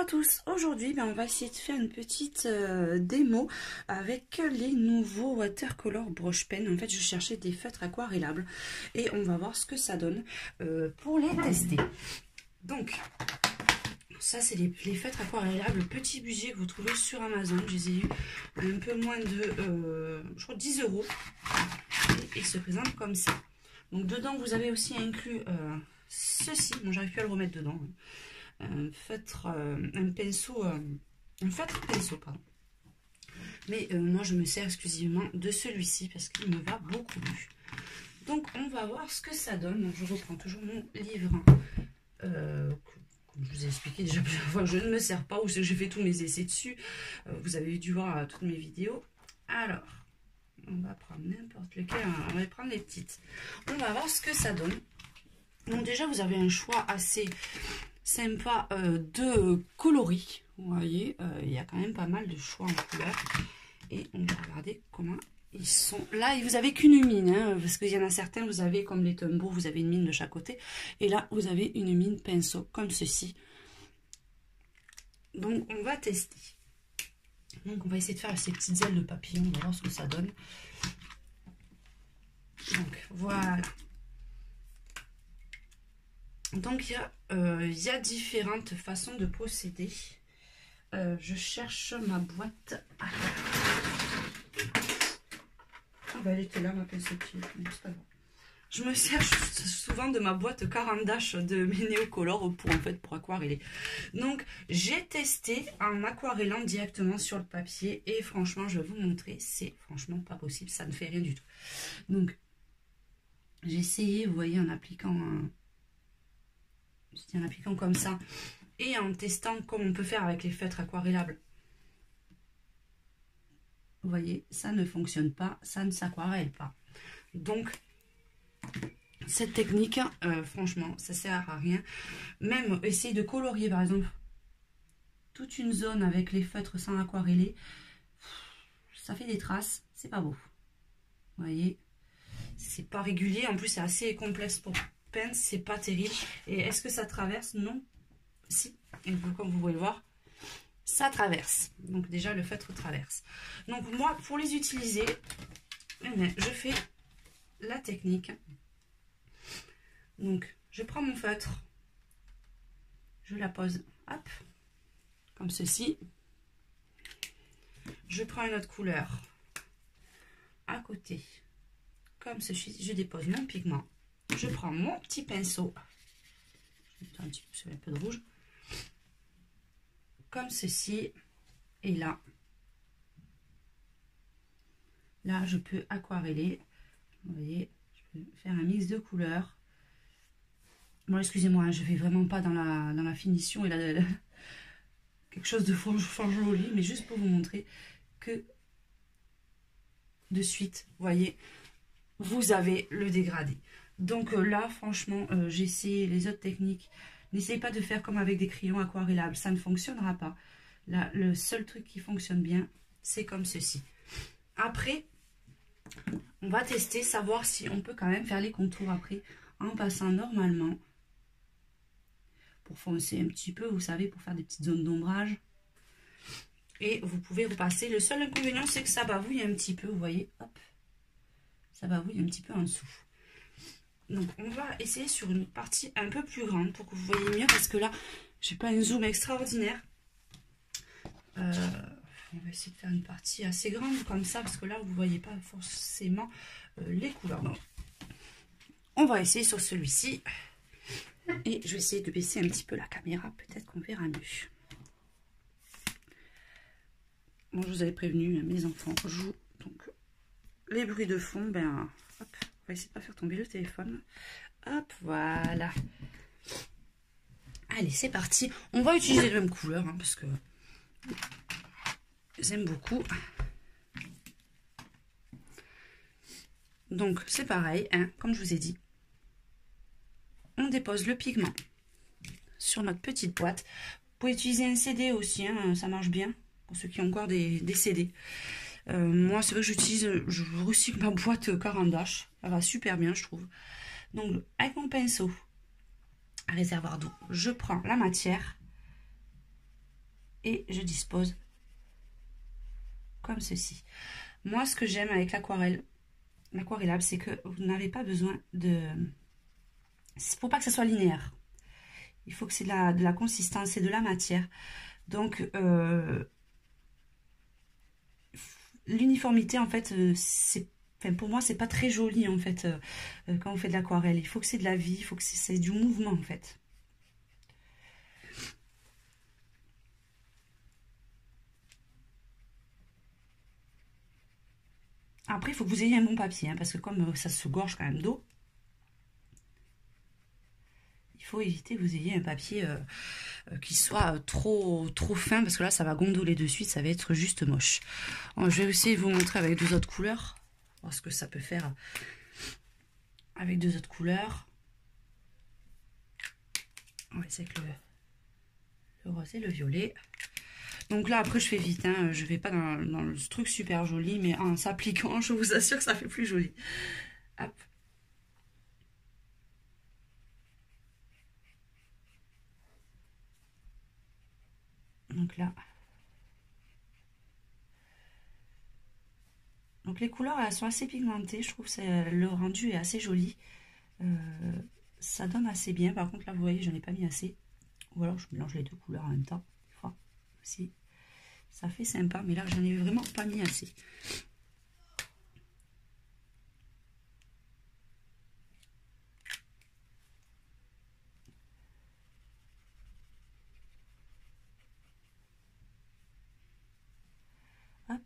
tous, aujourd'hui on va essayer de faire une petite démo avec les nouveaux watercolor brush pen. En fait je cherchais des feutres aquarellables et on va voir ce que ça donne pour les tester. Donc ça c'est les feutres aquarellables petit budget que vous trouvez sur Amazon. Je les ai eu un peu moins de je crois 10 €. Et ils se présentent comme ça. Donc dedans vous avez aussi inclus ceci, bon j'arrive plus à le remettre dedans, un feutre, un feutre pinceau, pardon. Mais moi je me sers exclusivement de celui-ci parce qu'il me va beaucoup mieux. Donc on va voir ce que ça donne. Donc je reprends toujours mon livre, comme je vous ai expliqué déjà plusieurs fois, je ne me sers pas, ou j'ai fait tous mes essais dessus. Vous avez dû voir toutes mes vidéos. Alors, on va prendre n'importe lequel, on va prendre les petites. On va voir ce que ça donne. Donc déjà vous avez un choix assez sympa de coloris. Vous voyez, il y a quand même pas mal de choix en couleurs. Et on va regarder comment ils sont. Là, vous avez qu'une mine, hein, parce qu'il y en a certains, vous avez comme les Tombow, vous avez une mine de chaque côté. Et là, vous avez une mine pinceau, comme ceci. Donc, on va tester. Donc, on va essayer de faire ces petites ailes de papillon. On va voir ce que ça donne. Donc, voilà. Donc, il y a différentes façons de procéder. Je cherche ma boîte. Ah bah elle était là, ma pinceau. Je me sers souvent de ma boîte Caran d'Ache de mes Neocolor pour aquareller. Donc, j'ai testé en aquarellant directement sur le papier. Et franchement, je vais vous montrer, c'est franchement pas possible. Ça ne fait rien du tout. Donc, j'ai essayé, vous voyez, en appliquant comme ça et en testant comme on peut faire avec les feutres aquarellables. Vous voyez, ça ne fonctionne pas, ça ne s'aquarelle pas. Donc cette technique, franchement, ça sert à rien. Même essayer de colorier par exemple toute une zone avec les feutres sans aquareller, ça fait des traces, c'est pas beau. Vous voyez, c'est pas régulier, en plus c'est assez complexe pour peindre, c'est pas terrible. Et est-ce que ça traverse? Non. Si, et comme vous pouvez le voir, ça traverse. Donc déjà le feutre traverse. Donc moi pour les utiliser, je fais la technique. Donc je prends mon feutre, je la pose, hop, comme ceci. Je prends une autre couleur à côté, comme ceci. Je dépose mon pigment. Je prends mon petit pinceau. Je vais mettre un petit peu sur un peu de rouge. Comme ceci. Et là, je peux aquareller. Vous voyez, je peux faire un mix de couleurs. Bon, excusez-moi, je ne vais vraiment pas dans la finition et quelque chose de fort joli, mais juste pour vous montrer que de suite, vous voyez, vous avez le dégradé. Donc là, franchement, j'ai essayé les autres techniques. N'essayez pas de faire comme avec des crayons aquarellables, ça ne fonctionnera pas. Là, le seul truc qui fonctionne bien, c'est comme ceci. Après, on va tester, savoir si on peut quand même faire les contours après, en passant normalement, pour foncer un petit peu, vous savez, pour faire des petites zones d'ombrage. Et vous pouvez repasser. Le seul inconvénient, c'est que ça bavouille un petit peu, vous voyez, hop, ça bavouille un petit peu en dessous. Donc on va essayer sur une partie un peu plus grande pour que vous voyez mieux, parce que là j'ai pas un zoom extraordinaire. On va essayer de faire une partie assez grande comme ça, parce que là vous voyez pas forcément les couleurs. Donc, on va essayer sur celui-ci et je vais essayer de baisser un petit peu la caméra, peut-être qu'on verra mieux. Bon, je vous avais prévenu, mes enfants jouent, donc les bruits de fond, ben hop. On va essayer de pas faire tomber le téléphone. Hop, voilà. Allez, c'est parti. On va utiliser les mêmes couleurs, hein, parce que j'aime beaucoup. Donc, c'est pareil, hein, comme je vous ai dit. On dépose le pigment sur notre petite boîte. Vous pouvez utiliser un CD aussi, hein, ça marche bien, pour ceux qui ont encore des CD. Moi, c'est vrai que je recycle ma boîte Caran d'Ache. Elle va super bien, je trouve. Donc, avec mon pinceau à réservoir d'eau, je prends la matière et je dispose comme ceci. Moi, ce que j'aime avec l'aquarellable, c'est que vous n'avez pas besoin de... Il ne faut pas que ça soit linéaire. Il faut que c'est de la consistance et de la matière. Donc, l'uniformité, en fait, enfin, pour moi, c'est pas très joli, en fait, quand on fait de l'aquarelle. Il faut que c'est de la vie, il faut que c'est du mouvement, en fait. Après, il faut que vous ayez un bon papier, hein, parce que comme ça se gorge quand même d'eau, il faut éviter que vous ayez un papier qui soit trop fin, parce que là, ça va gondoler de suite, ça va être juste moche. Alors, je vais essayer de vous montrer avec deux autres couleurs, voir ce que ça peut faire avec deux autres couleurs. On va essayer avec le rose et le violet. Donc là, après, je fais vite, hein. Je vais pas dans le truc super joli, mais en s'appliquant, je vous assure que ça fait plus joli. Hop. Donc là. Donc les couleurs, elles sont assez pigmentées. Je trouve que le rendu est assez joli. Ça donne assez bien. Par contre, là, vous voyez, je n'en ai pas mis assez. Ou alors, je mélange les deux couleurs en même temps. Des fois, aussi. Ça fait sympa, mais là, j'en ai vraiment pas mis assez. Hop.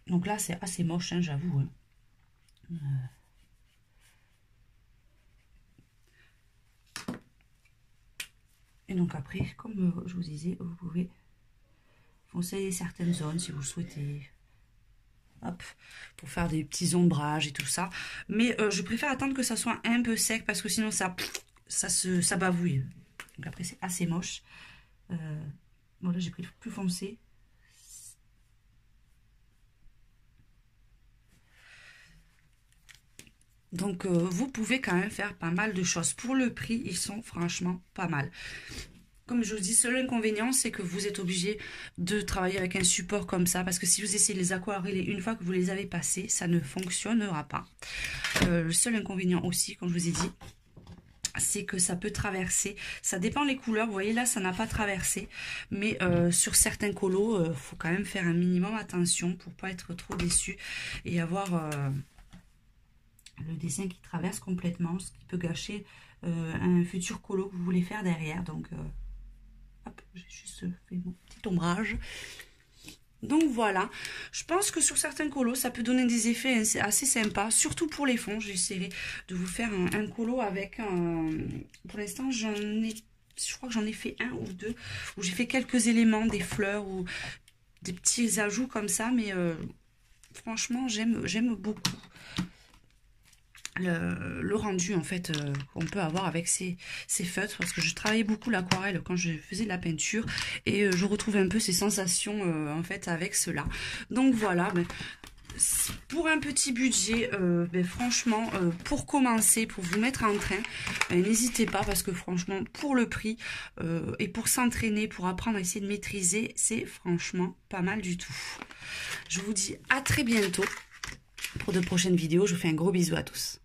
Donc là, c'est assez moche, hein, j'avoue. Hein. Et donc après, comme je vous disais, vous pouvez foncer certaines zones si vous le souhaitez. Hop, pour faire des petits ombrages et tout ça. Mais je préfère attendre que ça soit un peu sec parce que sinon ça bavouille. Donc après c'est assez moche. Bon là j'ai pris le plus foncé. Donc vous pouvez quand même faire pas mal de choses. Pour le prix, ils sont franchement pas mal. Comme je vous dis, seul inconvénient, c'est que vous êtes obligé de travailler avec un support comme ça. Parce que si vous essayez de les aquareller une fois que vous les avez passés, ça ne fonctionnera pas. Le seul inconvénient aussi, comme je vous ai dit, c'est que ça peut traverser. Ça dépend les couleurs. Vous voyez là, ça n'a pas traversé. Mais sur certains colos, il faut quand même faire un minimum attention pour pas être trop déçu. Et avoir le dessin qui traverse complètement. Ce qui peut gâcher un futur colo que vous voulez faire derrière. Donc... hop, j'ai juste fait mon petit ombrage. Donc voilà, je pense que sur certains colos, ça peut donner des effets assez sympas, surtout pour les fonds. J'essaierai de vous faire un colo avec un... Pour l'instant, je crois que j'en ai fait un ou deux, où j'ai fait quelques éléments, des fleurs ou des petits ajouts comme ça, mais franchement, j'aime beaucoup. Le rendu en fait qu'on peut avoir avec ces feutres, parce que je travaillais beaucoup l'aquarelle quand je faisais de la peinture et je retrouve un peu ces sensations en fait avec cela. Donc voilà, pour un petit budget, franchement, pour commencer, pour vous mettre en train, n'hésitez pas, parce que franchement, pour le prix et pour s'entraîner, pour apprendre à essayer de maîtriser, c'est franchement pas mal du tout. Je vous dis à très bientôt pour de prochaines vidéos. Je vous fais un gros bisou à tous.